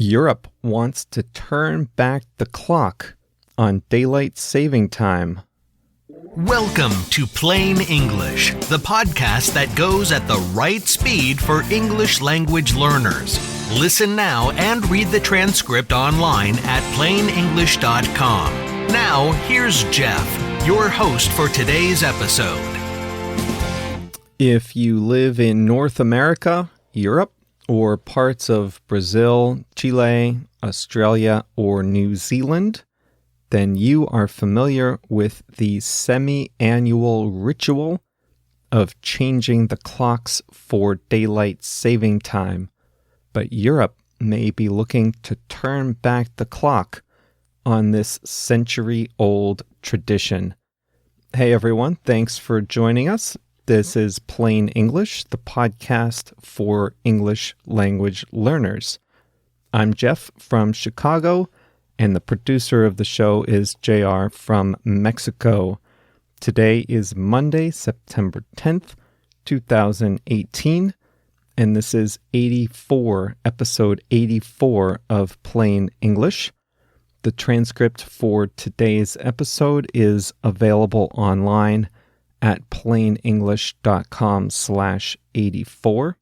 Europe wants to turn back the clock on daylight saving time. Welcome to Plain English, the podcast that goes at the right speed for English language learners. Listen now and read the transcript online at plainenglish.com. Now, here's Jeff, your host for today's episode. If you live in North America, Europe, or parts of Brazil, Chile, Australia, or New Zealand, then you are familiar with the semi-annual ritual of changing the clocks for daylight saving time. But Europe may be looking to turn back the clock on this century-old tradition. Hey everyone, thanks for joining us. This is Plain English, the podcast for English language learners. I'm Jeff from Chicago, and the producer of the show is JR from Mexico. Today is Monday, September 10th, 2018, and this is episode 84 of Plain English. The transcript for today's episode is available online at plainenglish.com/84.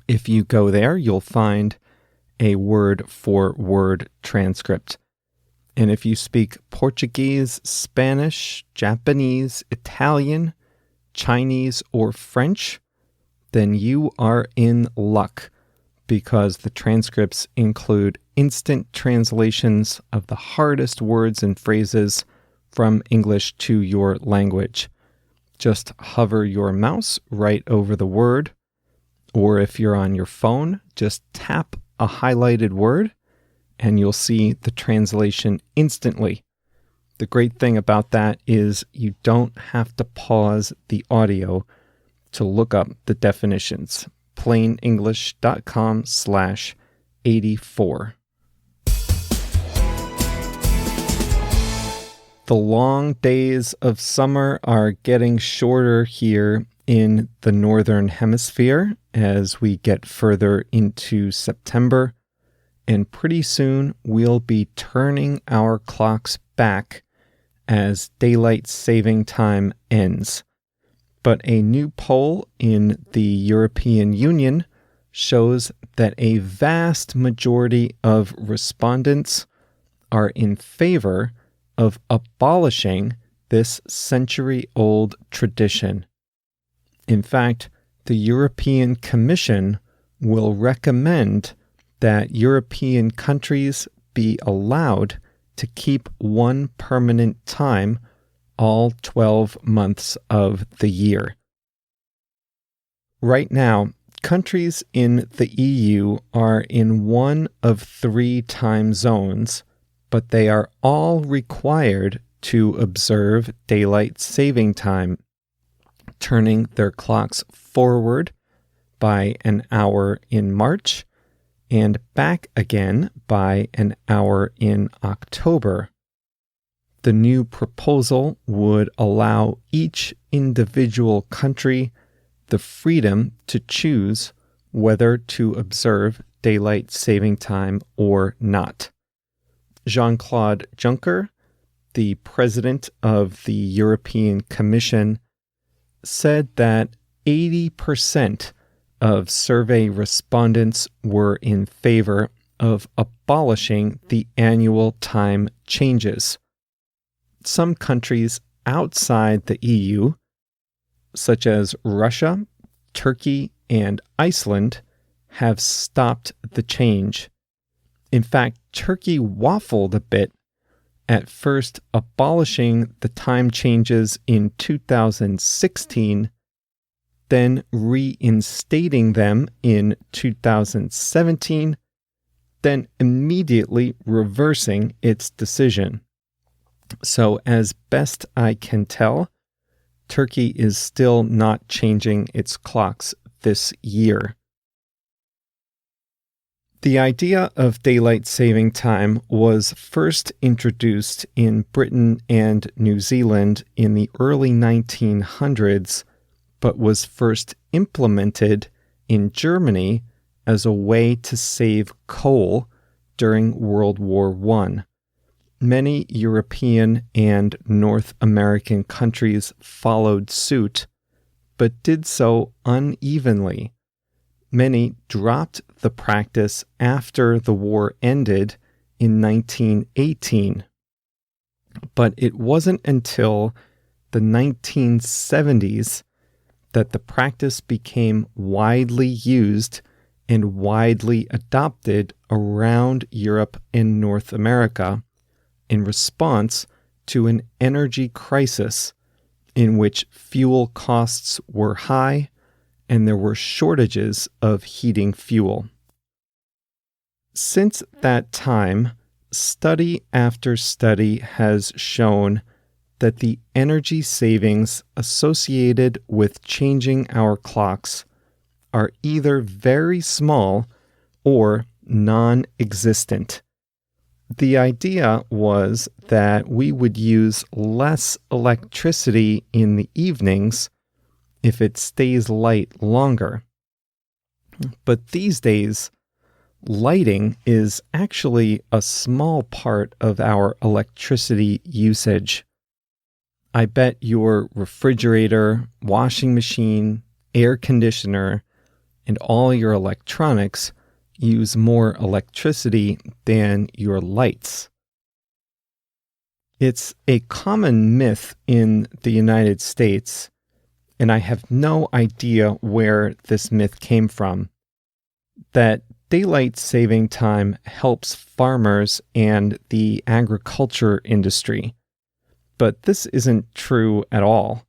If you go there, you'll find a word-for-word transcript. And if you speak Portuguese, Spanish, Japanese, Italian, Chinese, or French, then you are in luck because the transcripts include instant translations of the hardest words and phrases from English to your language. Just hover your mouse right over the word, or if you're on your phone, just tap a highlighted word, and you'll see the translation instantly. The great thing about that is you don't have to pause the audio to look up the definitions. plainenglish.com/84. The long days of summer are getting shorter here in the Northern Hemisphere as we get further into September, and pretty soon we'll be turning our clocks back as daylight saving time ends. But a new poll in the European Union shows that a vast majority of respondents are in favor of abolishing this century-old tradition. In fact, the European Commission will recommend that European countries be allowed to keep one permanent time all 12 months of the year. Right now, countries in the EU are in one of 3 time zones, but they are all required to observe daylight saving time, turning their clocks forward by an hour in March and back again by an hour in October. The new proposal would allow each individual country the freedom to choose whether to observe daylight saving time or not. Jean-Claude Juncker, the president of the European Commission, said that 80% of survey respondents were in favor of abolishing the annual time changes. Some countries outside the EU, such as Russia, Turkey, and Iceland, have stopped the change. In fact, Turkey waffled a bit, at first abolishing the time changes in 2016, then reinstating them in 2017, then immediately reversing its decision. So, as best I can tell, Turkey is still not changing its clocks this year. The idea of daylight saving time was first introduced in Britain and New Zealand in the early 1900s, but was first implemented in Germany as a way to save coal during World War I. Many European and North American countries followed suit, but did so unevenly. Many dropped the practice after the war ended in 1918. But it wasn't until the 1970s that the practice became widely used and widely adopted around Europe and North America in response to an energy crisis in which fuel costs were high and there were shortages of heating fuel. Since that time, study after study has shown that the energy savings associated with changing our clocks are either very small or non-existent. The idea was that we would use less electricity in the evenings if it stays light longer. But these days, lighting is actually a small part of our electricity usage. I bet your refrigerator, washing machine, air conditioner, and all your electronics use more electricity than your lights. It's a common myth in the United States, and I have no idea where this myth came from, that daylight saving time helps farmers and the agriculture industry. But this isn't true at all.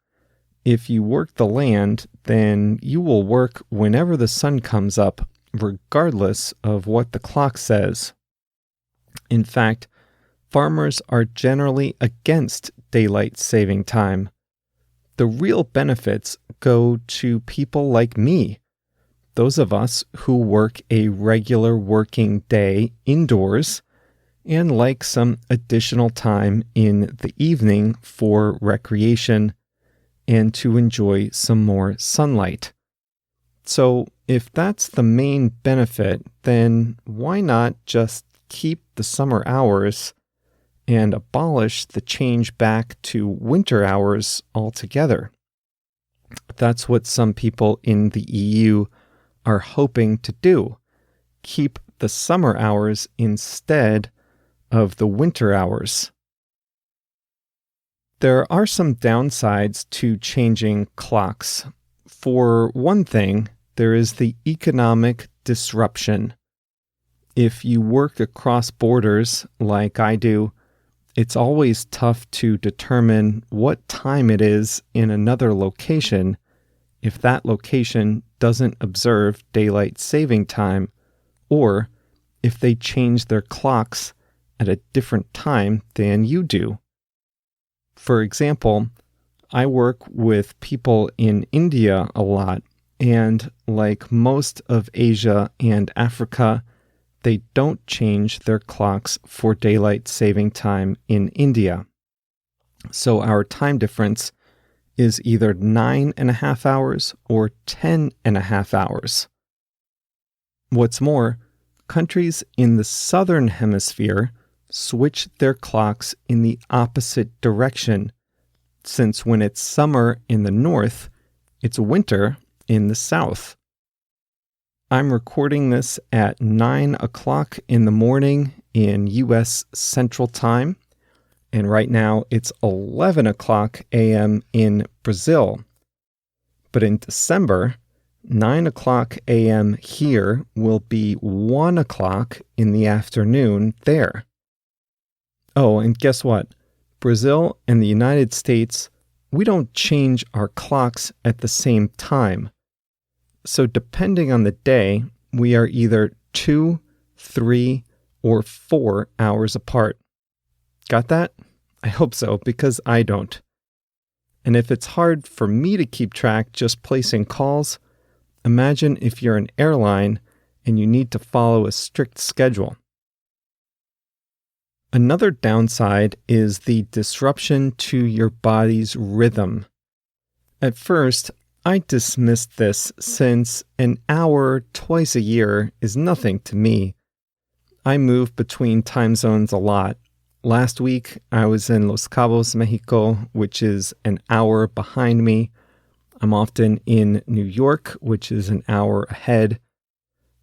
If you work the land, then you will work whenever the sun comes up, regardless of what the clock says. In fact, farmers are generally against daylight saving time. The real benefits go to people like me, those of us who work a regular working day indoors and like some additional time in the evening for recreation and to enjoy some more sunlight. So if that's the main benefit, then why not just keep the summer hours and abolish the change back to winter hours altogether? That's what some people in the EU are hoping to do. Keep the summer hours instead of the winter hours. There are some downsides to changing clocks. For one thing, there is the economic disruption. If you work across borders like I do, it's always tough to determine what time it is in another location if that location doesn't observe daylight saving time, or if they change their clocks at a different time than you do. For example, I work with people in India a lot, and like most of Asia and Africa, they don't change their clocks for daylight saving time in India. So our time difference is either 9.5 hours or 10.5 hours. What's more, countries in the southern hemisphere switch their clocks in the opposite direction, since when it's summer in the north, it's winter in the south. I'm recording this at 9 o'clock in the morning in U.S. Central Time, and right now it's 11 o'clock a.m. in Brazil. But in December, 9 o'clock a.m. here will be 1 o'clock in the afternoon there. Oh, and guess what? Brazil and the United States, we don't change our clocks at the same time. So depending on the day, we are either 2, 3, or 4 hours apart. Got that? I hope so, because I don't. And if it's hard for me to keep track just placing calls, imagine if you're an airline and you need to follow a strict schedule. Another downside is the disruption to your body's rhythm. At first, I dismissed this since an hour twice a year is nothing to me. I move between time zones a lot. Last week, I was in Los Cabos, Mexico, which is an hour behind me. I'm often in New York, which is an hour ahead.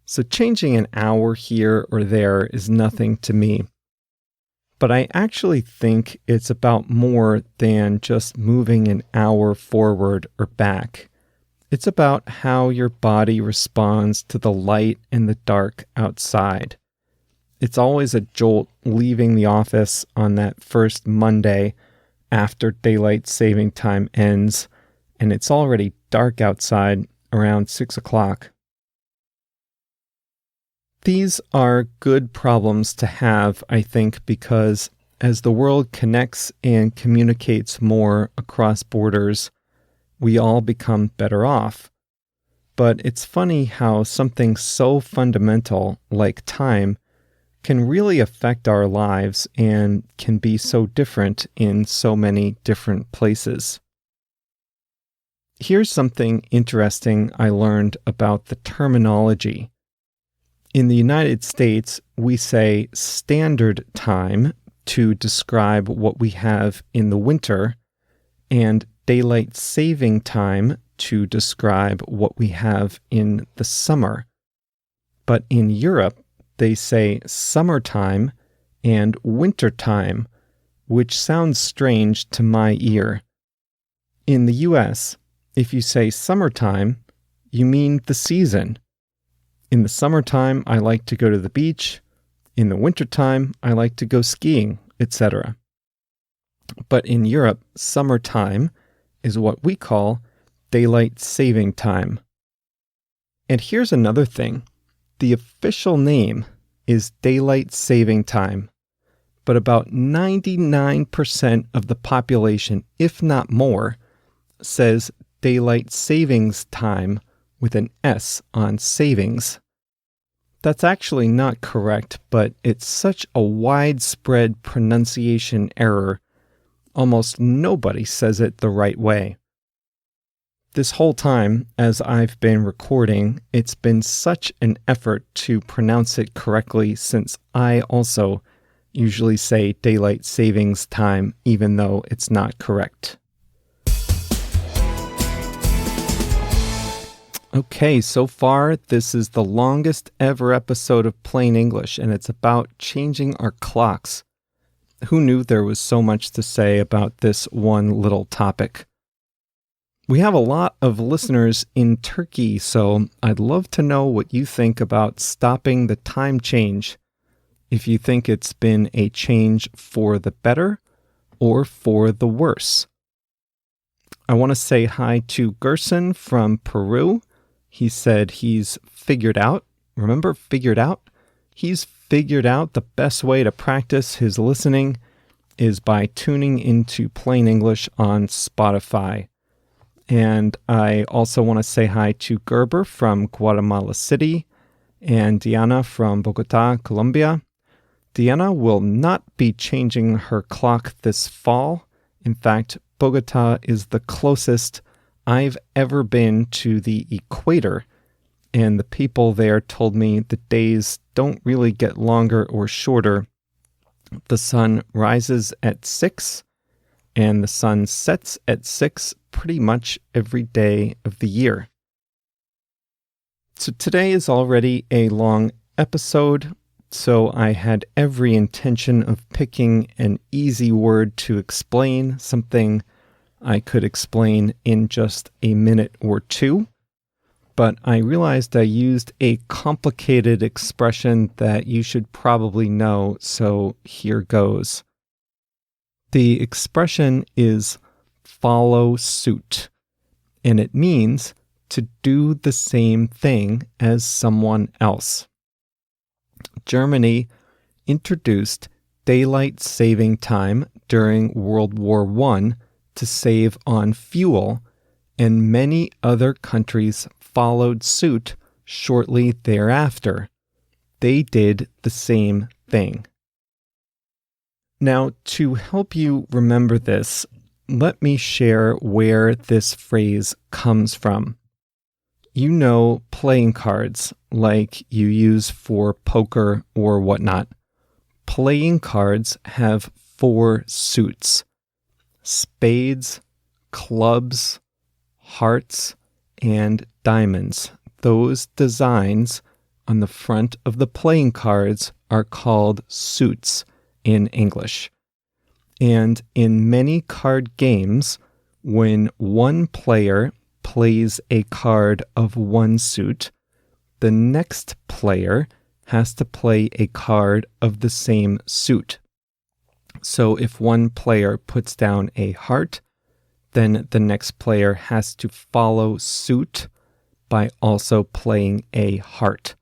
So changing an hour here or there is nothing to me. But I actually think it's about more than just moving an hour forward or back. It's about how your body responds to the light and the dark outside. It's always a jolt leaving the office on that first Monday after daylight saving time ends, and it's already dark outside around 6 o'clock. These are good problems to have, I think, because as the world connects and communicates more across borders, we all become better off. But it's funny how something so fundamental like time can really affect our lives and can be so different in so many different places. Here's something interesting I learned about the terminology. In the United States, we say standard time to describe what we have in the winter, and daylight saving time to describe what we have in the summer. But in Europe, they say summertime and wintertime, which sounds strange to my ear. In the US, if you say summertime, you mean the season. In the summertime, I like to go to the beach. In the wintertime, I like to go skiing, etc. But in Europe, summertime is what we call daylight saving time. And here's another thing. The official name is daylight saving time, but about 99% of the population, if not more, says daylight savings time with an S on savings. That's actually not correct, but it's such a widespread pronunciation error, almost nobody says it the right way. This whole time, as I've been recording, it's been such an effort to pronounce it correctly since I also usually say daylight savings time even though it's not correct. Okay, so far this is the longest ever episode of Plain English, and it's about changing our clocks. Who knew there was so much to say about this one little topic? We have a lot of listeners in Turkey, so I'd love to know what you think about stopping the time change. If you think it's been a change for the better or for the worse. I want to say hi to Gerson from Peru. He said he's figured out. Remember, figured out? He's figured out the best way to practice his listening is by tuning into Plain English on Spotify. And I also want to say hi to Gerber from Guatemala City and Diana from Bogota, Colombia. Diana will not be changing her clock this fall. In fact, Bogota is the closest I've ever been to the equator, and the people there told me the days don't really get longer or shorter. The sun rises at 6, and the sun sets at 6 pretty much every day of the year. So today is already a long episode, so I had every intention of picking an easy word to explain, something I could explain in just a minute or two, but I realized I used a complicated expression that you should probably know, so here goes. The expression is follow suit, and it means to do the same thing as someone else. Germany introduced daylight saving time during World War I to save on fuel, and many other countries followed suit shortly thereafter. They did the same thing. Now, to help you remember this, let me share where this phrase comes from. you know playing cards like you use for poker or whatnot. Playing cards have 4 suits: spades, clubs, hearts, and diamonds. Those designs on the front of the playing cards are called suits in English. And in many card games, when one player plays a card of one suit, the next player has to play a card of the same suit. So if one player puts down a heart, then the next player has to follow suit by also playing a heart.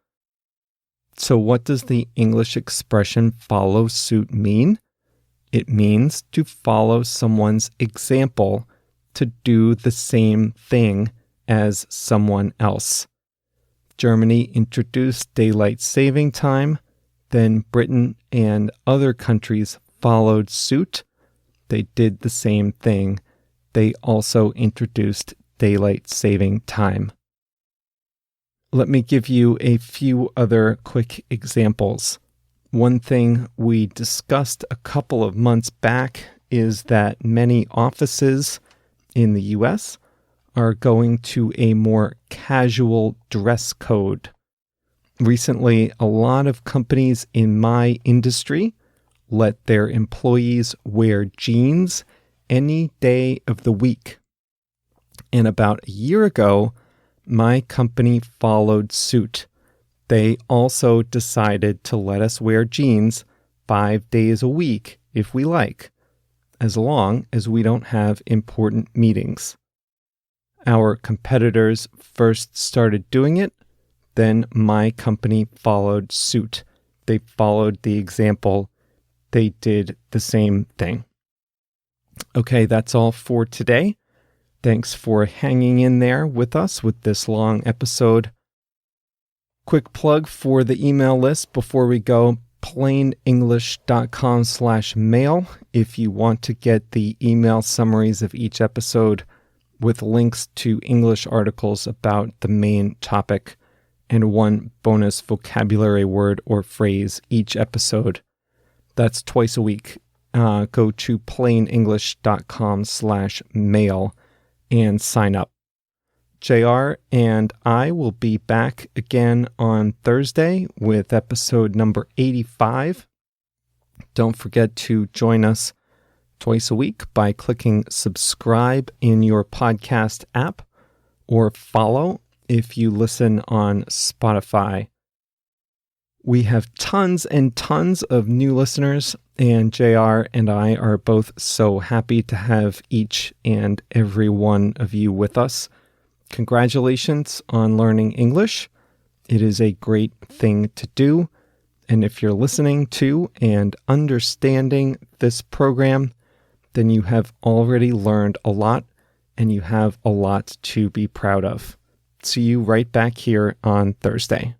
So what does the English expression follow suit mean? It means to follow someone's example, to do the same thing as someone else. Germany introduced daylight saving time, then Britain and other countries followed suit. They did the same thing. They also introduced daylight saving time. Let me give you a few other quick examples. One thing we discussed a couple of months back is that many offices in the US are going to a more casual dress code. Recently, a lot of companies in my industry let their employees wear jeans any day of the week. And about a year ago, my company followed suit. They also decided to let us wear jeans 5 days a week if we like, as long as we don't have important meetings. Our competitors first started doing it, then my company followed suit. They followed the example. They did the same thing. Okay, that's all for today. Thanks for hanging in there with us with this long episode. Quick plug for the email list before we go, plainenglish.com/mail if you want to get the email summaries of each episode with links to English articles about the main topic and one bonus vocabulary word or phrase each episode. That's twice a week. Go to plainenglish.com/mail and sign up. JR and I will be back again on Thursday with episode number 85. Don't forget to join us twice a week by clicking subscribe in your podcast app or follow if you listen on Spotify. We have tons and tons of new listeners, and JR and I are both so happy to have each and every one of you with us. Congratulations on learning English. It is a great thing to do. And if you're listening to and understanding this program, then you have already learned a lot and you have a lot to be proud of. See you right back here on Thursday.